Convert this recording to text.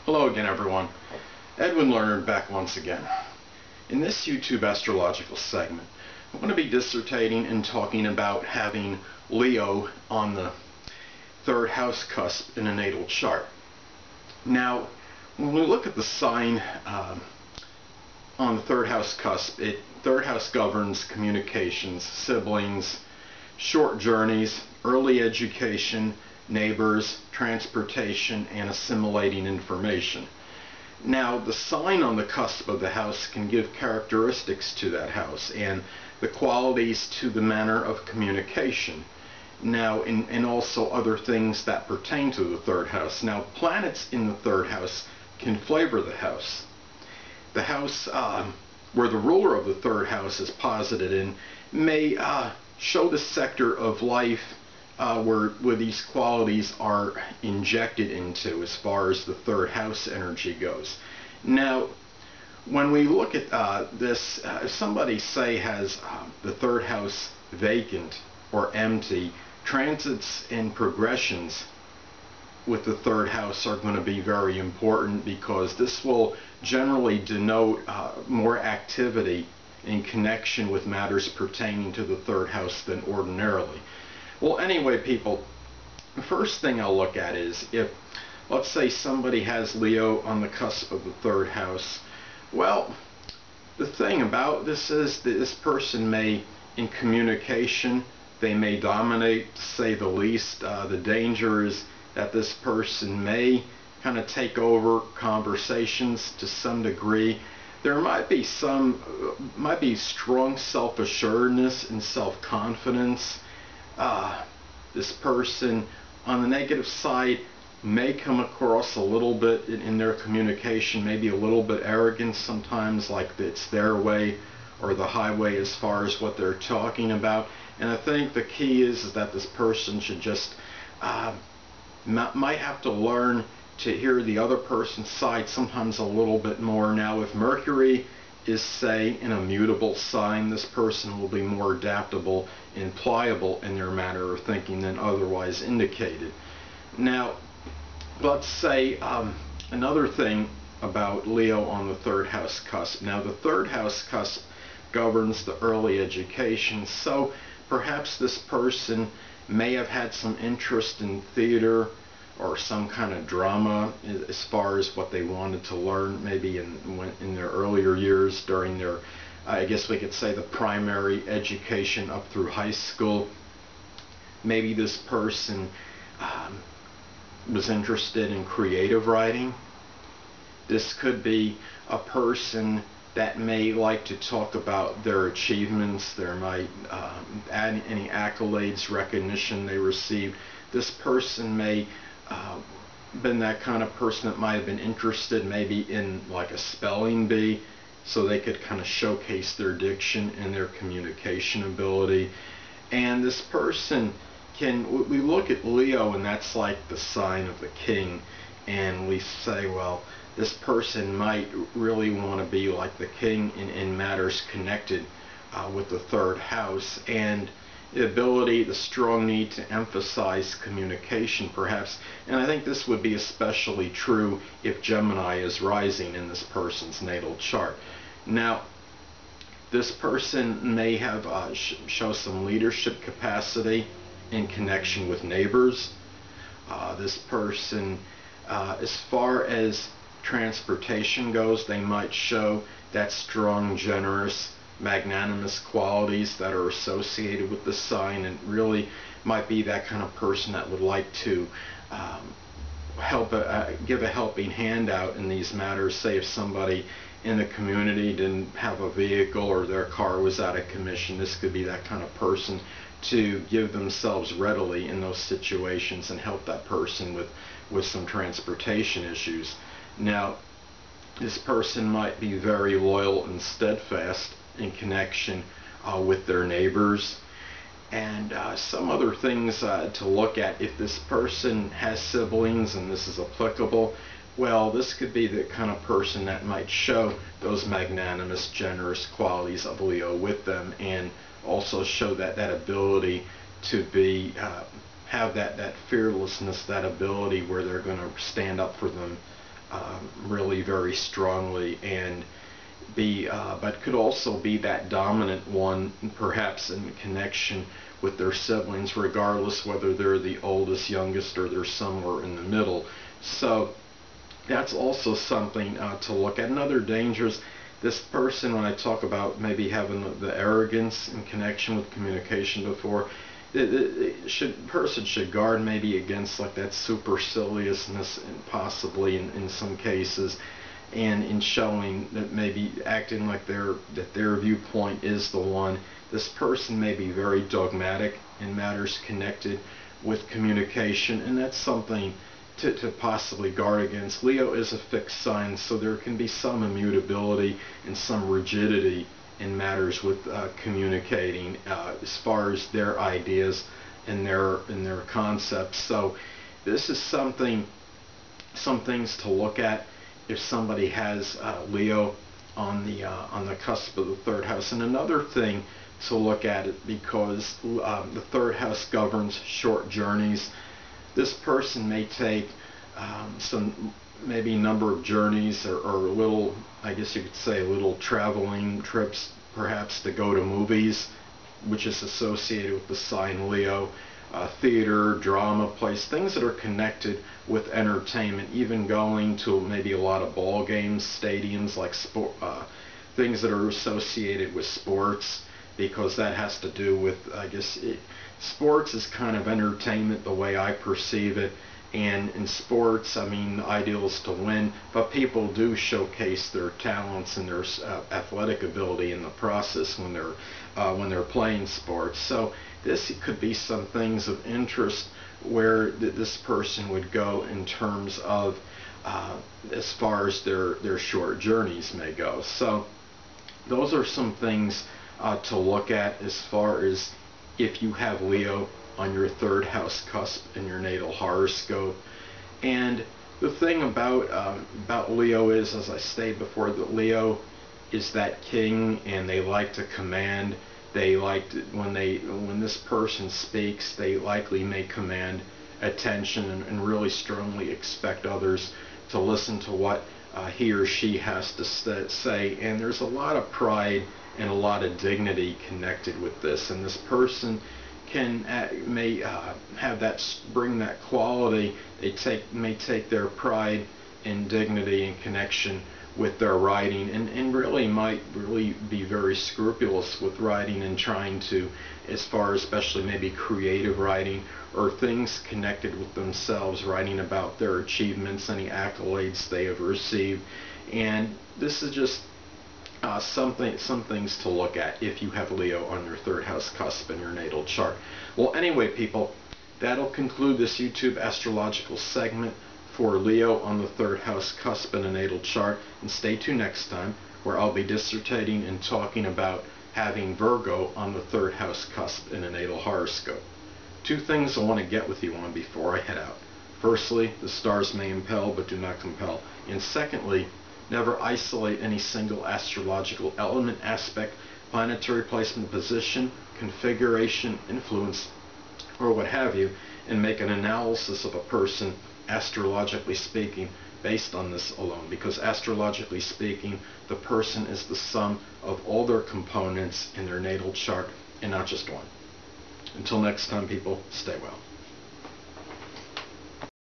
Hello again, everyone. Edwin Learnard back once again. In this YouTube astrological segment, I'm going to be dissertating and talking about having Leo on the third house cusp in a natal chart. Now, when we look at the sign on the third house cusp, third house governs communications, siblings, short journeys, early education, neighbors, transportation, and assimilating information. Now, the sign on the cusp of the house can give characteristics to that house and the qualities to the manner of communication. Now, and also other things that pertain to the third house. Now, planets in the third house can flavor the house. The house where the ruler of the third house is posited in may show the sector of life where these qualities are injected into as far as the third house energy goes. Now, when we look at this, if somebody, say, has the third house vacant or empty, transits and progressions with the third house are going to be very important, because this will generally denote more activity in connection with matters pertaining to the third house than ordinarily. Well, anyway, people, the first thing I'll look at is if, let's say, somebody has Leo on the cusp of the third house. Well, the thing about this is that this person may, in communication, they may dominate, to say the least. The danger is that this person may kind of take over conversations to some degree. There might be strong self-assuredness and self-confidence. This person, on the negative side, may come across a little bit in their communication, maybe a little bit arrogant sometimes, like it's their way or the highway as far as what they're talking about. And I think the key is that this person should just might have to learn to hear the other person's side sometimes a little bit more. Now, if Mercury is, say, in a mutable sign, this person will be more adaptable and pliable in their manner of thinking than otherwise indicated. Now, let's say another thing about Leo on the third house cusp. Now, the third house cusp governs the early education, so perhaps this person may have had some interest in theater or some kind of drama as far as what they wanted to learn, maybe in their earlier years during their, I guess we could say, the primary education up through high school. Maybe this person was interested in creative writing. This could be a person that may like to talk about their achievements. There might add any accolades, recognition they received. This person may been that kind of person that might have been interested maybe in like a spelling bee, so they could kind of showcase their diction and their communication ability. And this person can, we look at Leo and that's like the sign of the king, and we say, well, this person might really want to be like the king in matters connected with the third house, and the ability, the strong need to emphasize communication perhaps. And I think this would be especially true if Gemini is rising in this person's natal chart. Now, this person may have show some leadership capacity in connection with neighbors. This person, as far as transportation goes, they might show that strong, generous, magnanimous qualities that are associated with the sign, and really might be that kind of person that would like to give a helping hand out in these matters. Say if somebody in the community didn't have a vehicle or their car was out of commission, this could be that kind of person to give themselves readily in those situations and help that person with some transportation issues. Now, this person might be very loyal and steadfast in connection with their neighbors. And some other things to look at, if this person has siblings and this is applicable, well, this could be the kind of person that might show those magnanimous, generous qualities of Leo with them, and also show that ability to be have that fearlessness, that ability where they're going to stand up for really very strongly, and but could also be that dominant one, perhaps in connection with their siblings, regardless whether they're the oldest, youngest, or they're somewhere in the middle. So that's also something to look at. Another danger is this person, when I talk about maybe having the arrogance in connection with communication before, person should guard maybe against like that superciliousness, and possibly in some cases, and in showing that maybe acting like their viewpoint is the one. This person may be very dogmatic in matters connected with communication, and that's something to possibly guard against. Leo is a fixed sign, so there can be some immutability and some rigidity in matters with communicating as far as their ideas and their concepts. So this is some things to look at if somebody has Leo on the cusp of the third house. And another thing to look at it, because the third house governs short journeys. This person may take some maybe number of journeys or little, I guess you could say, little traveling trips, perhaps to go to movies, which is associated with the sign Leo, theater, drama, plays, things that are connected with entertainment, even going to maybe a lot of ball games, stadiums, like things that are associated with sports, because that has to do with, I guess, sports is kind of entertainment the way I perceive it. And in sports, I mean, the ideal is to win, but people do showcase their talents and their athletic ability in the process when they're playing sports. So this could be some things of interest where this person would go in terms of as far as their short journeys may go. So those are some things to look at as far as if you have Leo on your third house cusp in your natal horoscope. And the thing about Leo is, as I stated before, that Leo is that king, and they like to command. They like to, when this person speaks, they likely may command attention and really strongly expect others to listen to what he or she has to say. And there's a lot of pride and a lot of dignity connected with this, and this person may have that, bring that quality. They may take their pride and dignity in connection with their writing, and really might be very scrupulous with writing and trying to, as far as especially maybe creative writing or things connected with themselves, writing about their achievements, any accolades they have received. And this is just some things to look at if you have Leo on your third house cusp in your natal chart. Well, anyway, people, that'll conclude this YouTube astrological segment for Leo on the third house cusp in a natal chart. And stay tuned next time, where I'll be dissertating and talking about having Virgo on the third house cusp in a natal horoscope. Two things I want to get with you on before I head out. Firstly, the stars may impel but do not compel. And secondly, never isolate any single astrological element, aspect, planetary placement, position, configuration, influence, or what have you, and make an analysis of a person, astrologically speaking, based on this alone. Because astrologically speaking, the person is the sum of all their components in their natal chart, and not just one. Until next time, people, stay well.